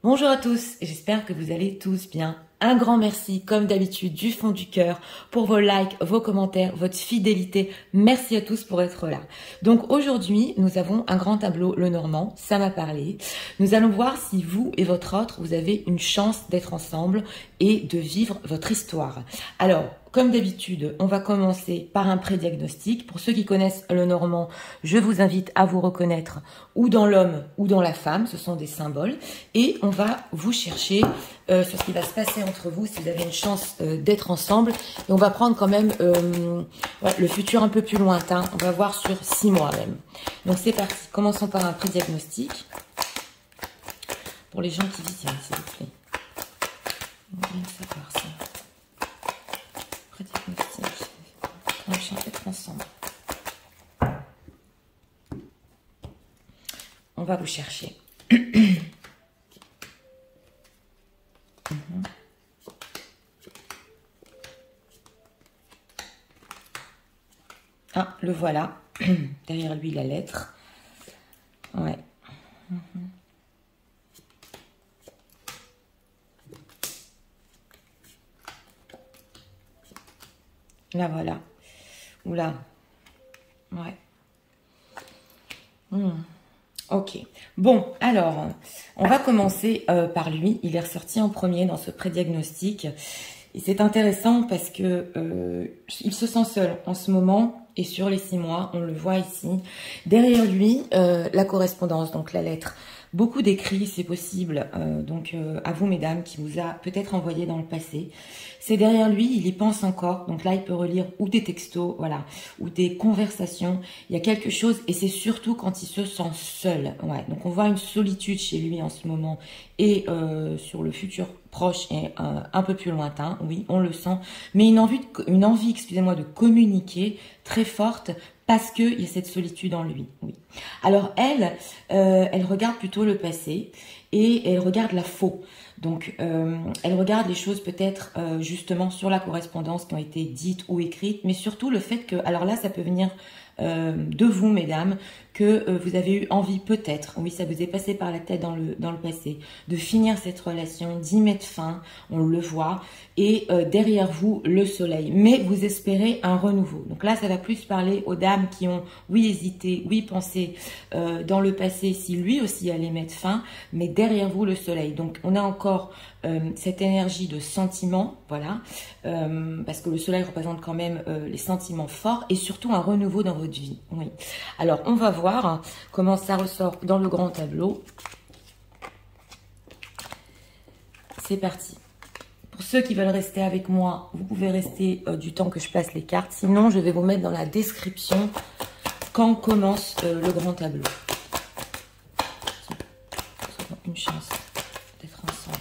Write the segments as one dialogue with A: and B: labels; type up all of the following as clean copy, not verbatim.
A: Bonjour à tous, j'espère que vous allez tous bien. Un grand merci, comme d'habitude, du fond du cœur, pour vos likes, vos commentaires, votre fidélité. Merci à tous pour être là. Donc aujourd'hui, nous avons un grand tableau, le Normand, ça m'a parlé. Nous allons voir si vous et votre autre, vous avez une chance d'être ensemble et de vivre votre histoire. Alors, comme d'habitude, on va commencer par un prédiagnostic. Pour ceux qui connaissent le Normand, je vous invite à vous reconnaître ou dans l'homme ou dans la femme, ce sont des symboles. Et on va vous chercher sur ce qui va se passer entre vous, si vous avez une chance d'être ensemble. Et on va prendre quand même le futur un peu plus lointain. On va voir sur 6 mois même. Donc c'est parti. Commençons par un prédiagnostic. Pour les gens qui viennent, s'il vous plaît. On va bien savoir ça. Prédiagnostic. On va être ensemble. On va vous chercher. Ah, le voilà. Derrière lui, la lettre. Ouais. Là, voilà. Oula. Ouais. Ok. Bon, alors, on va commencer par lui. Il est ressorti en premier dans ce prédiagnostic. Et c'est intéressant parce que il se sent seul en ce moment. Et sur les 6 mois, on le voit ici. Derrière lui, la correspondance, donc la lettre. Beaucoup d'écrits, c'est possible, à vous mesdames, qui vous a peut-être envoyé dans le passé. C'est derrière lui, il y pense encore, donc là il peut relire ou des textos, voilà, ou des conversations. Il y a quelque chose, et c'est surtout quand il se sent seul. Ouais, donc on voit une solitude chez lui en ce moment, et sur le futur proche et un peu plus lointain, oui, on le sent, mais une envie, excusez-moi, de communiquer très forte, parce qu'il y a cette solitude en lui, oui. Alors elle regarde plutôt le passé et elle regarde la faux. Donc elle regarde les choses peut-être justement sur la correspondance qui ont été dites ou écrites, mais surtout le fait que, alors là ça peut venir de vous mesdames, que vous avez eu envie peut-être, oui ça vous est passé par la tête dans le passé, de finir cette relation, d'y mettre fin, on le voit, et derrière vous le soleil, mais vous espérez un renouveau. Donc là ça va plus parler aux dames qui ont oui hésité, oui pensé dans le passé si lui aussi allait mettre fin, mais derrière vous le soleil. Donc on a encore cette énergie de sentiment, voilà, parce que le soleil représente quand même les sentiments forts et surtout un renouveau dans votre vie. Oui. Alors on va voir comment ça ressort dans le grand tableau. C'est parti. Pour ceux qui veulent rester avec moi, vous pouvez rester du temps que je passe les cartes. Sinon, je vais vous mettre dans la description quand commence le grand tableau. Une chance d'être ensemble.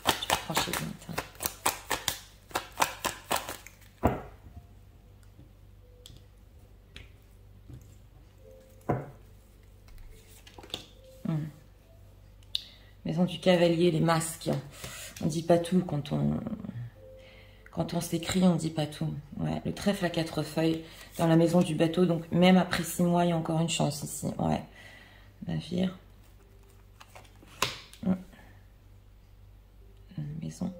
A: Je vais franchir le matin. Maison du cavalier, les masques. On dit pas tout quand on s'écrit, on dit pas tout. Ouais, le trèfle à 4 feuilles dans la maison du bateau. Donc même après 6 mois, il y a encore une chance ici. Ouais. Navire. Une maison.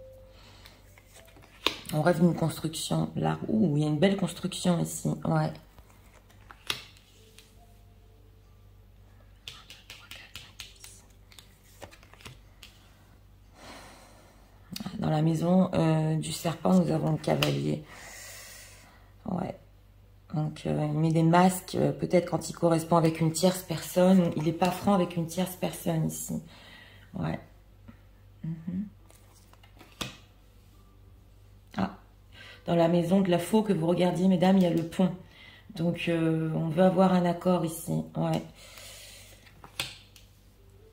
A: On rêve d'une construction. Là, ouh, il y a une belle construction ici. Ouais. Dans la maison du serpent, nous avons le cavalier. Ouais. Donc, il met des masques, peut-être quand il correspond avec une tierce personne. Il n'est pas franc avec une tierce personne ici. Ouais. Ah. Dans la maison de la faux que vous regardiez, mesdames, il y a le pont. Donc, on veut avoir un accord ici. Ouais.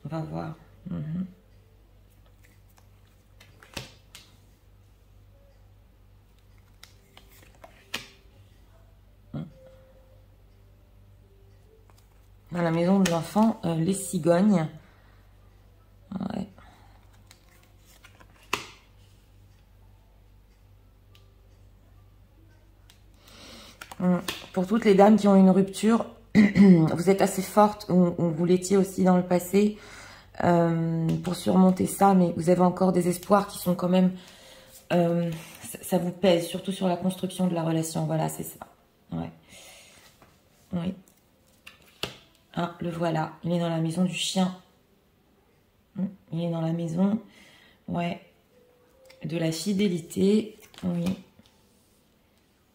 A: On va voir. Dans la maison de l'enfant, les cigognes. Ouais. Pour toutes les dames qui ont une rupture, vous êtes assez forte, ou vous l'étiez aussi dans le passé, pour surmonter ça, mais vous avez encore des espoirs qui sont quand même... ça vous pèse, surtout sur la construction de la relation. Voilà, c'est ça. Ouais. Oui. Ah, le voilà. Il est dans la maison du chien. Il est dans la maison, ouais, de la fidélité. Oui.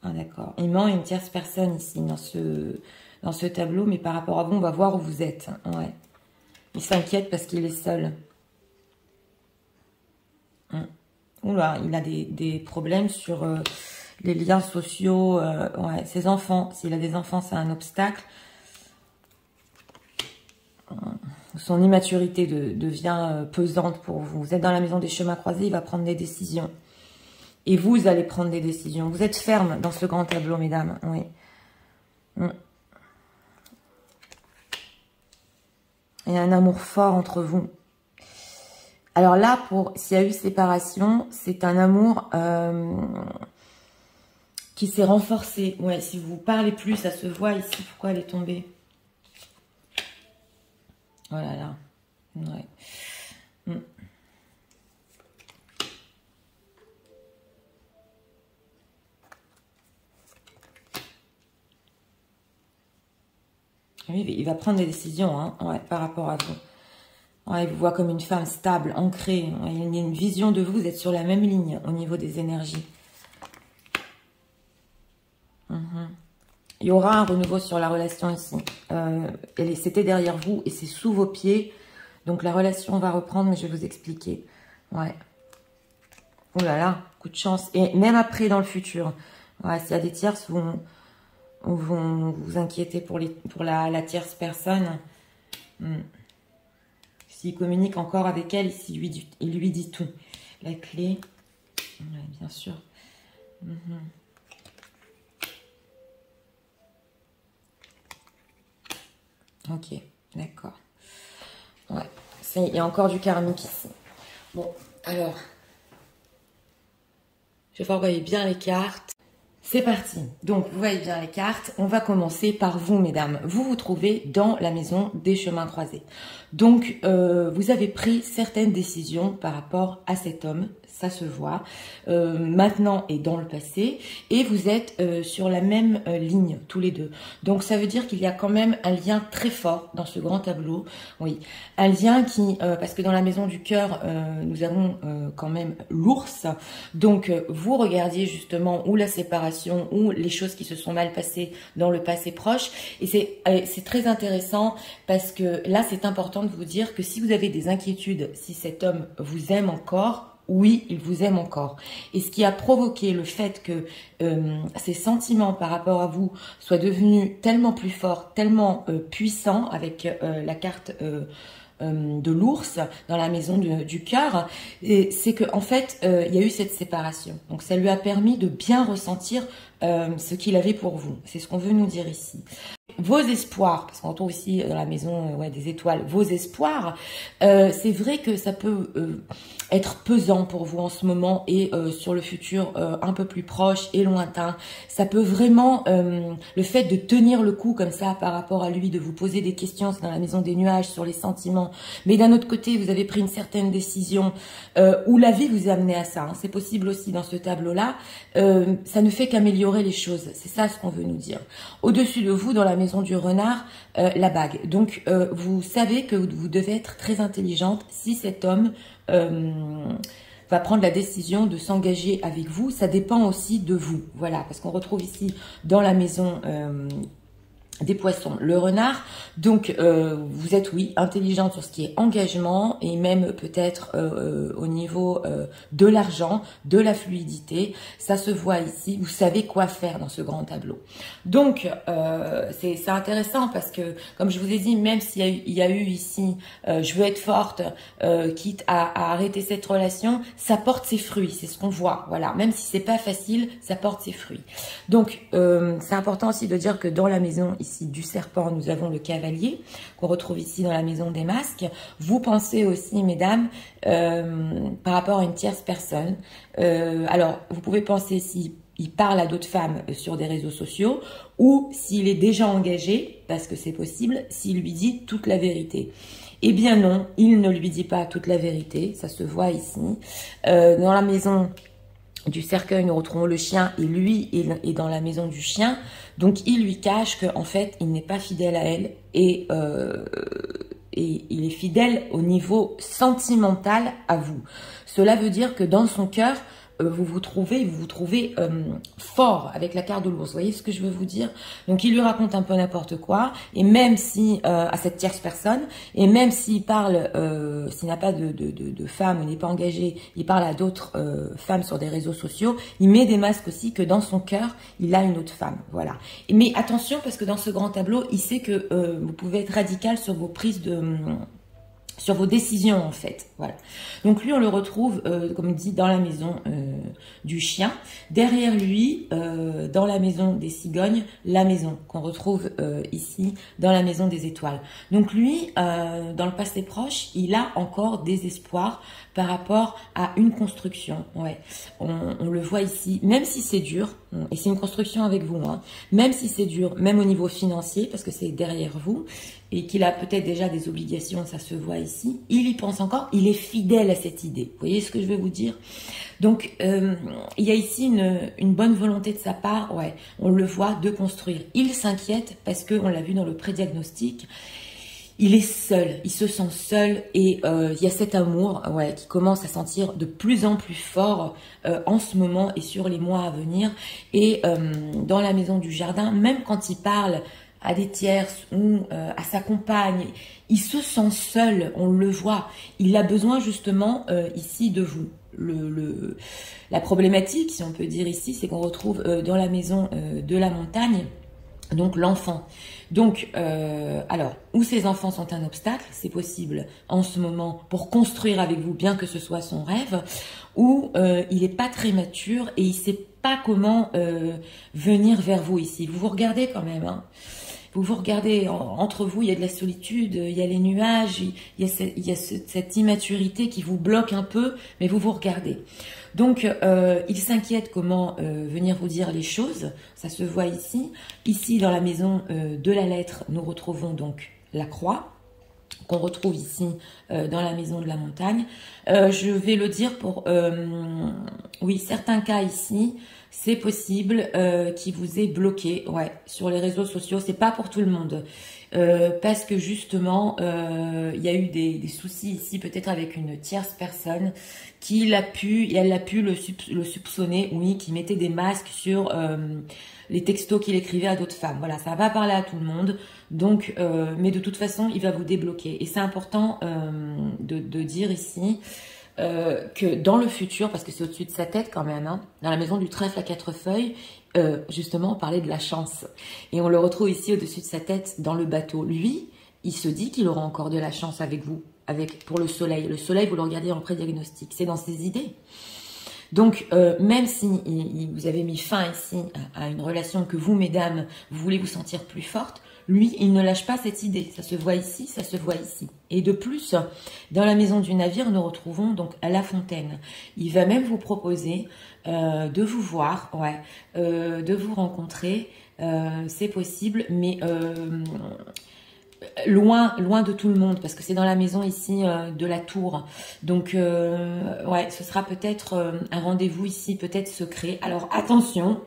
A: Ah, d'accord. Il ment une tierce personne ici, dans ce tableau, mais par rapport à vous, on va voir où vous êtes. Ouais. Il s'inquiète parce qu'il est seul. Oula, il a des problèmes sur les liens sociaux. Ouais, ses enfants. S'il a des enfants, c'est un obstacle. Son immaturité devient pesante pour vous. Vous êtes dans la maison des chemins croisés, il va prendre des décisions. Et vous allez prendre des décisions. Vous êtes ferme dans ce grand tableau, mesdames. Oui. Il y a un amour fort entre vous. Alors là, s'il y a eu séparation, c'est un amour qui s'est renforcé. Ouais, si vous parlez plus, ça se voit ici. Pourquoi elle est tombée? Oh là là. Ouais. Oui, il va prendre des décisions, hein, ouais, par rapport à vous. Ouais, il vous voit comme une femme stable, ancrée. Ouais, il y a une vision de vous, vous êtes sur la même ligne au niveau des énergies. Il y aura un renouveau sur la relation ici. C'était derrière vous et c'est sous vos pieds. Donc la relation va reprendre, mais je vais vous expliquer. Ouais. Oh là là, coup de chance. Et même après, dans le futur. Ouais, s'il y a des tierces, vous vous inquiétez pour la tierce personne. S'il communique encore avec elle, il lui dit tout. La clé, ouais, bien sûr. Ok, d'accord. Ouais, il y a encore du karmique ici. Bon, alors, je vais voir, vous voyez bien les cartes. C'est parti. Donc, vous voyez bien les cartes. On va commencer par vous, mesdames. Vous vous trouvez dans la maison des chemins croisés. Donc, vous avez pris certaines décisions par rapport à cet homme. Ça se voit. Maintenant et dans le passé. Et vous êtes sur la même ligne, tous les deux. Donc, ça veut dire qu'il y a quand même un lien très fort dans ce grand tableau. Oui. Un lien qui... parce que dans la maison du cœur, nous avons quand même l'ours. Donc, vous regardiez justement où la séparation, ou les choses qui se sont mal passées dans le passé proche. Et c'est très intéressant parce que là, c'est important de vous dire que si vous avez des inquiétudes, si cet homme vous aime encore, oui, il vous aime encore. Et ce qui a provoqué le fait que ces sentiments par rapport à vous soient devenus tellement plus forts, tellement puissants avec la carte... de l'ours dans la maison du cœur, c'est que en fait il y a eu cette séparation. Donc ça lui a permis de bien ressentir ce qu'il avait pour vous. C'est ce qu'on veut nous dire ici. Vos espoirs, parce qu'on retrouve ici dans la maison ouais, des étoiles, vos espoirs, c'est vrai que ça peut être pesant pour vous en ce moment et sur le futur un peu plus proche et lointain. Ça peut vraiment, le fait de tenir le coup comme ça par rapport à lui, de vous poser des questions, c'est dans la maison des nuages, sur les sentiments, mais d'un autre côté, vous avez pris une certaine décision où la vie vous a amené à ça. Hein. C'est possible aussi dans ce tableau-là. Ça ne fait qu'améliorer les choses. C'est ça ce qu'on veut nous dire. Au-dessus de vous, dans la maison du renard, la bague. Donc, vous savez que vous devez être très intelligente si cet homme va prendre la décision de s'engager avec vous. Ça dépend aussi de vous. Voilà, parce qu'on retrouve ici dans la maison... des poissons, le renard. Donc, vous êtes, oui, intelligente sur ce qui est engagement et même peut-être au niveau de l'argent, de la fluidité. Ça se voit ici. Vous savez quoi faire dans ce grand tableau. Donc, c'est intéressant parce que, comme je vous ai dit, même s'il y a eu ici, je veux être forte, quitte à arrêter cette relation, ça porte ses fruits. C'est ce qu'on voit. Voilà. Même si c'est pas facile, ça porte ses fruits. Donc, c'est important aussi de dire que dans la maison ici du serpent, nous avons le cavalier qu'on retrouve ici dans la maison des masques. Vous pensez aussi, mesdames, par rapport à une tierce personne. Alors, vous pouvez penser s'il parle à d'autres femmes sur des réseaux sociaux ou s'il est déjà engagé, parce que c'est possible, s'il lui dit toute la vérité. Eh bien non, il ne lui dit pas toute la vérité, ça se voit ici. Dans la maison du cercueil, nous retrouvons le chien et lui est dans la maison du chien. Donc il lui cache qu'en fait, il n'est pas fidèle à elle et il est fidèle au niveau sentimental à vous. Cela veut dire que dans son cœur, vous vous trouvez fort avec la carte de l'ours. Vous voyez ce que je veux vous dire? Donc il lui raconte un peu n'importe quoi, et même si à cette tierce personne, et même s'il parle, s'il n'a pas de femme, il n'est pas engagé, il parle à d'autres femmes sur des réseaux sociaux, il met des masques aussi que dans son cœur, il a une autre femme. Voilà. Mais attention, parce que dans ce grand tableau, il sait que vous pouvez être radical sur vos prises sur vos décisions en fait, voilà. Donc lui on le retrouve, comme dit, dans la maison du chien. Derrière lui, dans la maison des cigognes, la maison qu'on retrouve ici, dans la maison des étoiles. Donc lui, dans le passé proche, il a encore des espoirs par rapport à une construction. Ouais, on le voit ici, même si c'est dur, et c'est une construction avec vous, hein, même si c'est dur, même au niveau financier, parce que c'est derrière vous, et qu'il a peut-être déjà des obligations, ça se voit ici, il y pense encore, il est fidèle à cette idée. Vous voyez ce que je veux vous dire? Donc, il y a ici une bonne volonté de sa part, ouais, on le voit, de construire. Il s'inquiète parce qu'on l'a vu dans le prédiagnostic, il est seul, il se sent seul et il y a cet amour, ouais, qui commence à sentir de plus en plus fort en ce moment et sur les mois à venir. Et dans la maison du jardin, même quand il parle à des tierces ou à sa compagne, il se sent seul, on le voit. Il a besoin justement ici de vous. La problématique, si on peut dire ici, c'est qu'on retrouve dans la maison de la montagne, donc l'enfant. Donc, alors, où ces enfants sont un obstacle, c'est possible en ce moment pour construire avec vous, bien que ce soit son rêve, ou il n'est pas très mature et il ne sait pas comment venir vers vous ici. Vous vous regardez quand même, hein. Vous vous regardez, entre vous, il y a de la solitude, il y a les nuages, il y a cette immaturité qui vous bloque un peu, mais vous vous regardez. Donc, il s'inquiète comment venir vous dire les choses, ça se voit ici. Ici, dans la maison de la lettre, nous retrouvons donc la croix, qu'on retrouve ici dans la maison de la montagne. Je vais le dire pour, oui, certains cas ici, c'est possible qu'il vous ait bloqué, ouais, sur les réseaux sociaux. C'est pas pour tout le monde, parce que justement, il y a eu des soucis ici, peut-être avec une tierce personne qui l'a pu, et elle a pu le soupçonner, oui, qui mettait des masques sur les textos qu'il écrivait à d'autres femmes. Voilà, ça va parler à tout le monde. Donc, mais de toute façon, il va vous débloquer. Et c'est important de dire ici que dans le futur, parce que c'est au-dessus de sa tête quand même, hein, dans la maison du trèfle à 4 feuilles, justement, on parlait de la chance. Et on le retrouve ici au-dessus de sa tête dans le bateau. Lui, il se dit qu'il aura encore de la chance avec vous, pour le soleil. Le soleil, vous le regardez en prédiagnostic. C'est dans ses idées. Donc, même si vous avez mis fin ici à une relation que vous, mesdames, vous voulez vous sentir plus forte, lui, il ne lâche pas cette idée. Ça se voit ici, ça se voit ici. Et de plus, dans la maison du navire, nous retrouvons donc à La Fontaine. Il va même vous proposer de vous voir, ouais, de vous rencontrer. C'est possible, mais loin de tout le monde, parce que c'est dans la maison ici de la tour. Donc, ouais, ce sera peut-être un rendez-vous ici, peut-être secret. Alors, attention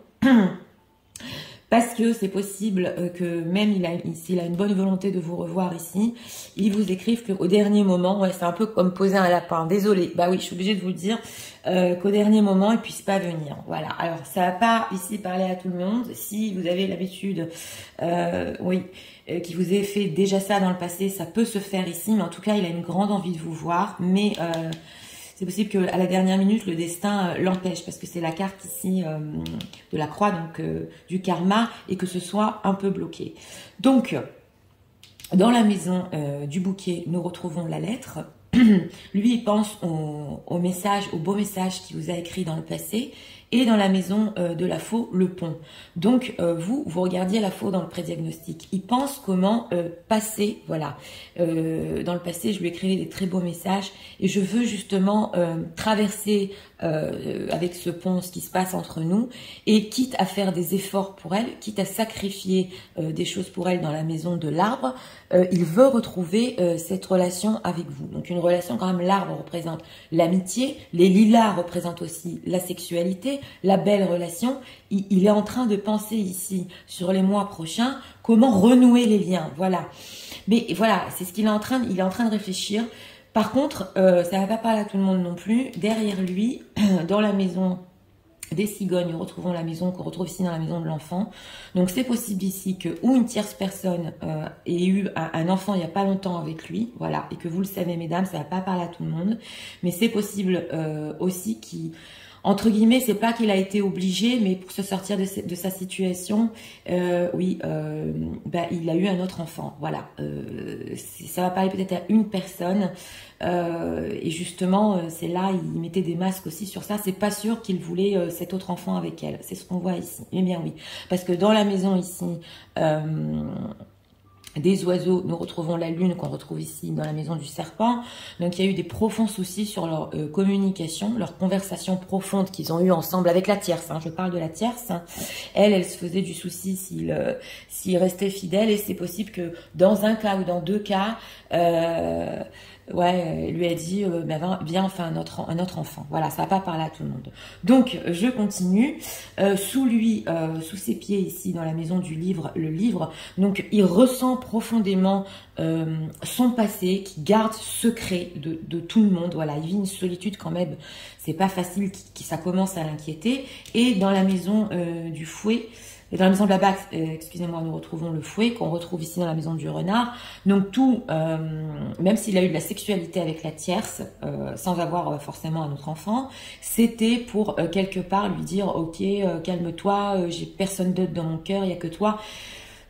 A: parce que c'est possible que même s'il a une bonne volonté de vous revoir ici, il vous écrive qu'au dernier moment, ouais, c'est un peu comme poser un lapin, désolé, bah oui, je suis obligée de vous le dire, qu'au dernier moment, il ne puisse pas venir. Voilà, alors ça va pas ici parler à tout le monde. Si vous avez l'habitude, oui, qui vous ait fait déjà ça dans le passé, ça peut se faire ici, mais en tout cas, il a une grande envie de vous voir, mais c'est possible qu'à la dernière minute, le destin l'empêche, parce que c'est la carte ici de la croix, donc du karma, et que ce soit un peu bloqué. Donc, dans la maison du bouquet, nous retrouvons la lettre. Lui, il pense au message, au beau message qu'il vous a écrit dans le passé, et dans la maison de la faux, le pont. Donc vous regardiez la faux dans le prédiagnostic. Il pense comment passer, voilà. Dans le passé, je lui écrivais des très beaux messages et je veux justement traverser avec ce pont ce qui se passe entre nous, et quitte à faire des efforts pour elle, quitte à sacrifier des choses pour elle dans la maison de l'arbre, il veut retrouver cette relation avec vous. Donc une relation, quand même, l'arbre représente l'amitié, les lilas représentent aussi la sexualité, la belle relation. Il est en train de penser ici, sur les mois prochains, comment renouer les liens, voilà. Mais voilà, c'est ce qu'il est en train de réfléchir. Par contre, ça va pas parler à tout le monde non plus. Derrière lui, dans la maison des cigognes, nous retrouvons la maison qu'on retrouve ici dans la maison de l'enfant. Donc c'est possible ici que ou une tierce personne ait eu un enfant il n'y a pas longtemps avec lui, voilà, et que vous le savez mesdames, ça va pas parler à tout le monde, mais c'est possible aussi qu'il, entre guillemets, c'est pas qu'il a été obligé, mais pour se sortir de sa situation, oui, il a eu un autre enfant, voilà. Ça va parler peut-être à une personne, et justement, c'est là, il mettait des masques aussi sur ça. C'est pas sûr qu'il voulait cet autre enfant avec elle. C'est ce qu'on voit ici. Eh bien oui, parce que dans la maison ici, des oiseaux, nous retrouvons la lune qu'on retrouve ici dans la maison du serpent. Donc il y a eu des profonds soucis sur leur communication, leur conversation profonde qu'ils ont eue ensemble avec la tierce. Je parle de la tierce. Elle se faisait du souci s'il restait fidèle, et c'est possible que dans un cas ou dans deux cas, elle lui a dit viens, on fait un autre enfant. Voilà, ça va pas parler à tout le monde. Donc je continue. Sous ses pieds ici dans la maison du livre, le livre. Donc il ressent profondément son passé, qui garde secret de tout le monde. Voilà, il vit une solitude quand même. C'est pas facile, ça commence à l'inquiéter. Et dans la maison du fouet. Et dans la maison de la bague, excusez-moi, nous retrouvons le fouet qu'on retrouve ici dans la maison du renard. Donc tout, même s'il a eu de la sexualité avec la tierce, sans avoir forcément un autre enfant, c'était pour quelque part lui dire « Ok, calme-toi, j'ai personne d'autre dans mon cœur, il n'y a que toi ».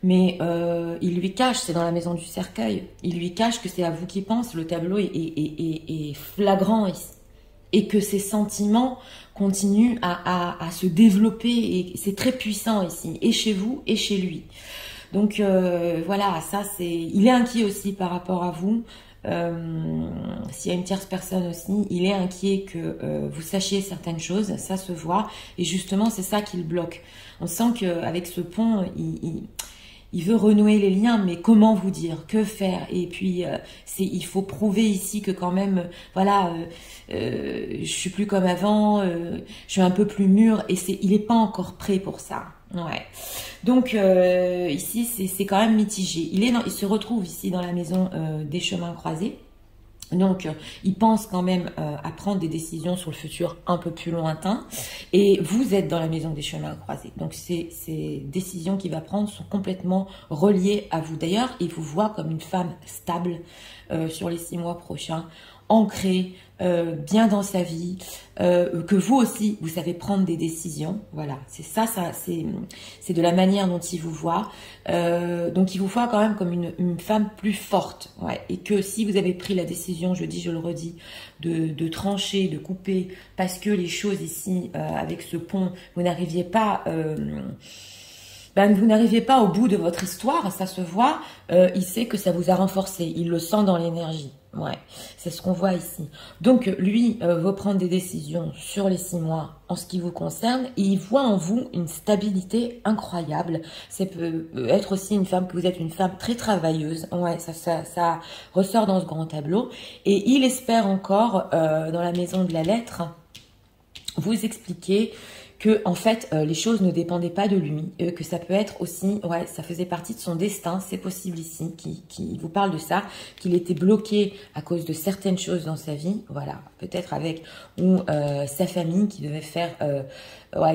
A: Mais il lui cache, c'est dans la maison du cercueil, il lui cache que c'est à vous qui pense, le tableau est flagrant ici. Et que ses sentiments continuent à se développer, et c'est très puissant ici, et chez vous et chez lui. Donc voilà, ça c'est, il est inquiet aussi par rapport à vous. S'il y a une tierce personne aussi, il est inquiet que vous sachiez certaines choses, ça se voit, et justement c'est ça qui le bloque. On sent qu'avec ce pont, il veut renouer les liens, mais comment vous dire, que faire? Et puis il faut prouver ici que quand même, voilà, je suis plus comme avant, je suis un peu plus mûr, et il est pas encore prêt pour ça. Ouais. Donc ici c'est quand même mitigé. Il se retrouve ici dans la maison des chemins croisés. Donc, il pense quand même à prendre des décisions sur le futur un peu plus lointain. Et vous êtes dans la maison des chemins croisés. Donc, ces décisions qu'il va prendre sont complètement reliées à vous. D'ailleurs, il vous voit comme une femme stable sur les 6 mois prochains, ancrée, bien dans sa vie, que vous aussi, vous savez prendre des décisions. Voilà, c'est de la manière dont il vous voit. Donc, il vous voit quand même comme une femme plus forte. Ouais, et que si vous avez pris la décision, je le redis, de trancher, de couper, parce que les choses ici, avec ce pont, vous n'arriviez pas... vous n'arrivez pas au bout de votre histoire, ça se voit, il sait que ça vous a renforcé, il le sent dans l'énergie. Ouais, c'est ce qu'on voit ici. Donc, lui veut prendre des décisions sur les 6 mois en ce qui vous concerne, et il voit en vous une stabilité incroyable. Ça peut être aussi une femme, que vous êtes une femme très travailleuse. Ouais, ça ressort dans ce grand tableau. Et il espère encore, dans la maison de la lettre, vous expliquer que en fait les choses ne dépendaient pas de lui, que ça peut être aussi, ouais, ça faisait partie de son destin, c'est possible ici, qui vous parle de ça, qu'il était bloqué à cause de certaines choses dans sa vie, voilà, peut-être avec ou sa famille qui devait faire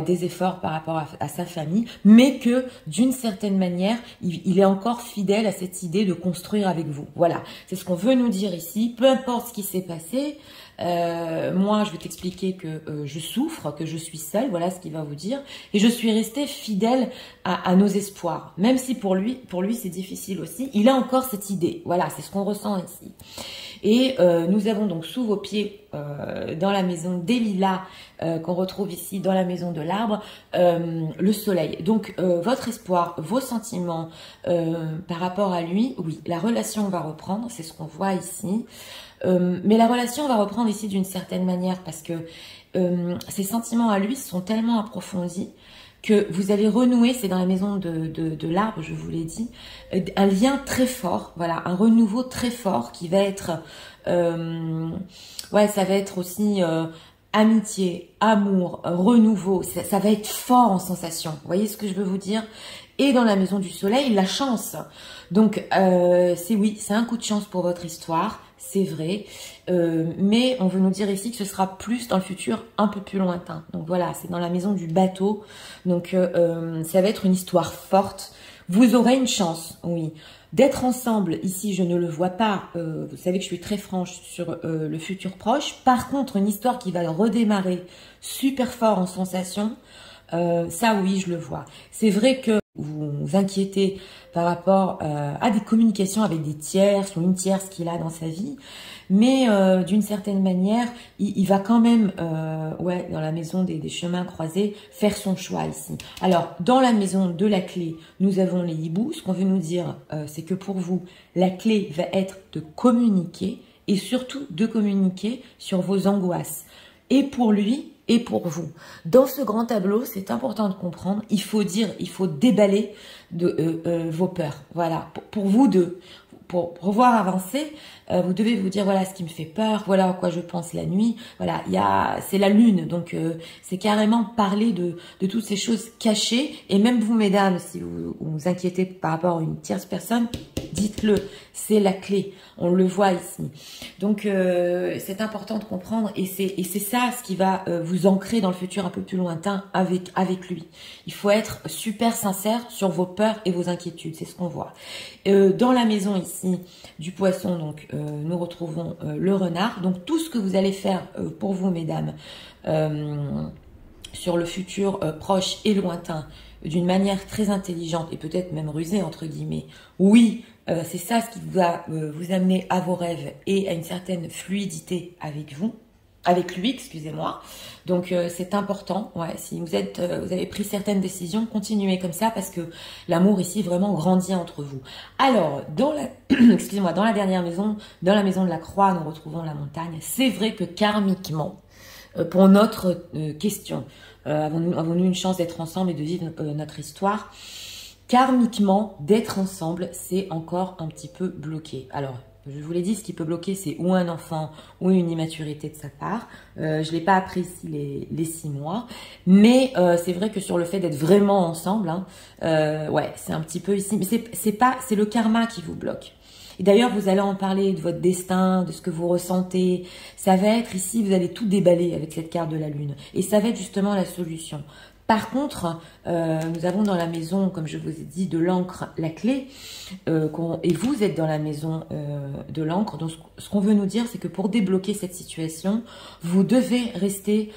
A: des efforts par rapport à sa famille, mais que d'une certaine manière, il est encore fidèle à cette idée de construire avec vous. Voilà, c'est ce qu'on veut nous dire ici, peu importe ce qui s'est passé. Moi, je vais t'expliquer que je souffre, que je suis seule, voilà ce qu'il va vous dire, et je suis restée fidèle à nos espoirs, même si pour lui c'est difficile aussi, il a encore cette idée, voilà, c'est ce qu'on ressent ici. Et nous avons donc sous vos pieds, dans la maison des lilas, qu'on retrouve ici dans la maison maison de l'arbre, le soleil. Donc, votre espoir, vos sentiments par rapport à lui, oui, la relation va reprendre, c'est ce qu'on voit ici. Mais la relation va reprendre ici d'une certaine manière parce que ses sentiments à lui sont tellement approfondis que vous allez renouer, c'est dans la maison de l'arbre, je vous l'ai dit, un lien très fort, voilà, un renouveau très fort qui va être, ouais, ça va être aussi amitié, amour, renouveau, ça va être fort en sensation, vous voyez ce que je veux vous dire? Et dans la maison du soleil, la chance. Donc, c'est un coup de chance pour votre histoire, c'est vrai, mais on veut nous dire ici que ce sera plus dans le futur un peu plus lointain. Donc voilà, c'est dans la maison du bateau, donc ça va être une histoire forte. Vous aurez une chance, oui, d'être ensemble. Ici, je ne le vois pas, vous savez que je suis très franche sur le futur proche. Par contre, une histoire qui va redémarrer super fort en sensation, ça oui, je le vois. C'est vrai que vous vous inquiétez par rapport à des communications avec des tierces ou une tierce qu'il a dans sa vie, mais d'une certaine manière, il va quand même, ouais, dans la maison des chemins croisés, faire son choix ici. Alors, dans la maison de la clé, nous avons les hiboux. Ce qu'on veut nous dire, c'est que pour vous, la clé va être de communiquer et surtout de communiquer sur vos angoisses. Et pour lui, et pour vous. Dans ce grand tableau, c'est important de comprendre, il faut déballer vos peurs. Voilà, pour vous deux. Pour pouvoir avancer, vous devez vous dire, voilà ce qui me fait peur, voilà à quoi je pense la nuit. Voilà, c'est la lune, donc c'est carrément parler de toutes ces choses cachées. Et même vous, mesdames, si vous vous inquiétez par rapport à une tierce personne, dites-le, c'est la clé. On le voit ici. Donc, c'est important de comprendre et c'est ça ce qui va vous ancrer dans le futur un peu plus lointain avec lui. Il faut être super sincère sur vos peurs et vos inquiétudes, c'est ce qu'on voit. Dans la maison ici du poisson, donc nous retrouvons le renard. Donc, tout ce que vous allez faire pour vous, mesdames, sur le futur proche et lointain, d'une manière très intelligente et peut-être même rusée, entre guillemets, oui, c'est ça ce qui va vous amener à vos rêves et à une certaine fluidité avec lui, excusez-moi. Donc c'est important, ouais, si vous avez pris certaines décisions, continuez comme ça parce que l'amour ici vraiment grandit entre vous. Alors, excusez-moi, dans la dernière maison, dans la maison de la croix, nous retrouvons la montagne. C'est vrai que karmiquement, pour notre question, avons-nous une chance d'être ensemble et de vivre notre histoire? Karmiquement, d'être ensemble, c'est encore un petit peu bloqué. Alors, je vous l'ai dit, ce qui peut bloquer, c'est ou un enfant ou une immaturité de sa part. Je ne l'ai pas appris ici les 6 mois. Mais c'est vrai que sur le fait d'être vraiment ensemble, hein, ouais, c'est un petit peu ici. Mais c'est le karma qui vous bloque. Et d'ailleurs, vous allez en parler de votre destin, de ce que vous ressentez. Ça va être ici, vous allez tout déballer avec cette carte de la lune. Et ça va être justement la solution. Par contre, nous avons dans la maison, comme je vous ai dit, de l'encre, la clé. Et vous êtes dans la maison de l'encre. Donc, ce qu'on veut nous dire, c'est que pour débloquer cette situation, vous devez rester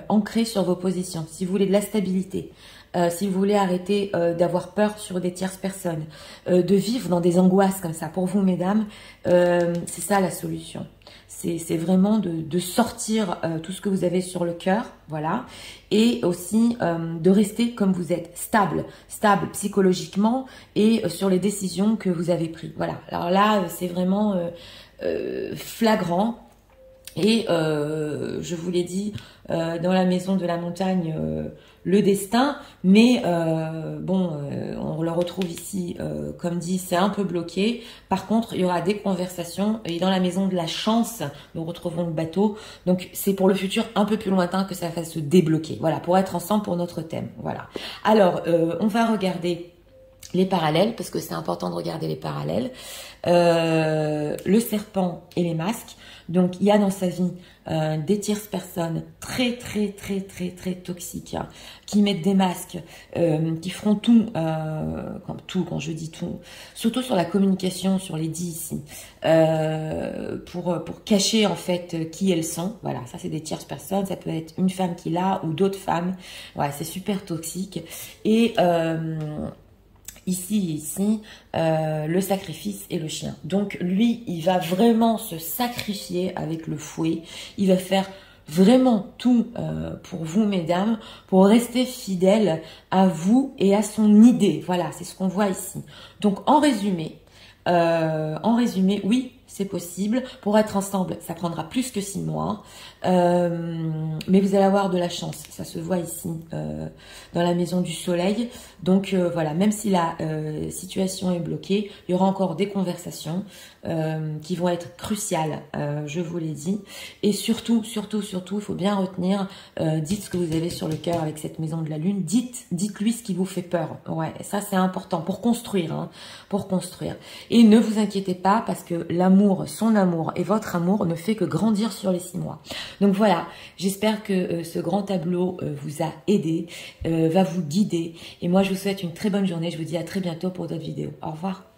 A: ancré sur vos positions. Si vous voulez de la stabilité, si vous voulez arrêter d'avoir peur sur des tierces personnes, de vivre dans des angoisses comme ça. Pour vous, mesdames, c'est ça la solution. C'est vraiment de sortir tout ce que vous avez sur le cœur, voilà, et aussi de rester comme vous êtes, stable psychologiquement et sur les décisions que vous avez prises. Voilà, alors là, c'est vraiment flagrant. Et je vous l'ai dit, dans la maison de la montagne, le destin, mais bon, on le retrouve ici, comme dit, c'est un peu bloqué. Par contre, il y aura des conversations, et dans la maison de la chance, nous retrouvons le bateau. Donc, c'est pour le futur un peu plus lointain que ça va se débloquer. Voilà, pour être ensemble pour notre thème. Voilà. Alors, on va regarder les parallèles, parce que c'est important de regarder les parallèles. Le serpent et les masques. Donc, il y a dans sa vie des tierces personnes très toxiques, hein, qui mettent des masques, qui feront tout, quand je dis tout, surtout sur la communication, sur les dits ici, pour cacher en fait qui elles sont. Voilà, ça c'est des tierces personnes, ça peut être une femme qui l'a ou d'autres femmes. Ouais, c'est super toxique. Et ici, le sacrifice et le chien. Donc lui, il va vraiment se sacrifier avec le fouet. Il va faire vraiment tout pour vous, mesdames, pour rester fidèle à vous et à son idée. Voilà, c'est ce qu'on voit ici. Donc, en résumé, oui, c'est possible. Pour être ensemble, ça prendra plus que 6 mois. Mais vous allez avoir de la chance. Ça se voit ici, dans la maison du soleil. Donc, voilà, même si la situation est bloquée, il y aura encore des conversations qui vont être cruciales, je vous l'ai dit. Et surtout, il faut bien retenir, dites ce que vous avez sur le cœur avec cette maison de la lune. Dites-lui ce qui vous fait peur. Ouais, ça c'est important pour construire, hein, pour construire. Et ne vous inquiétez pas parce que l'amour, son amour et votre amour ne fait que grandir sur les 6 mois. Donc voilà, j'espère que ce grand tableau vous a aidé, va vous guider. Et moi, je vous souhaite une très bonne journée. Je vous dis à très bientôt pour d'autres vidéos. Au revoir.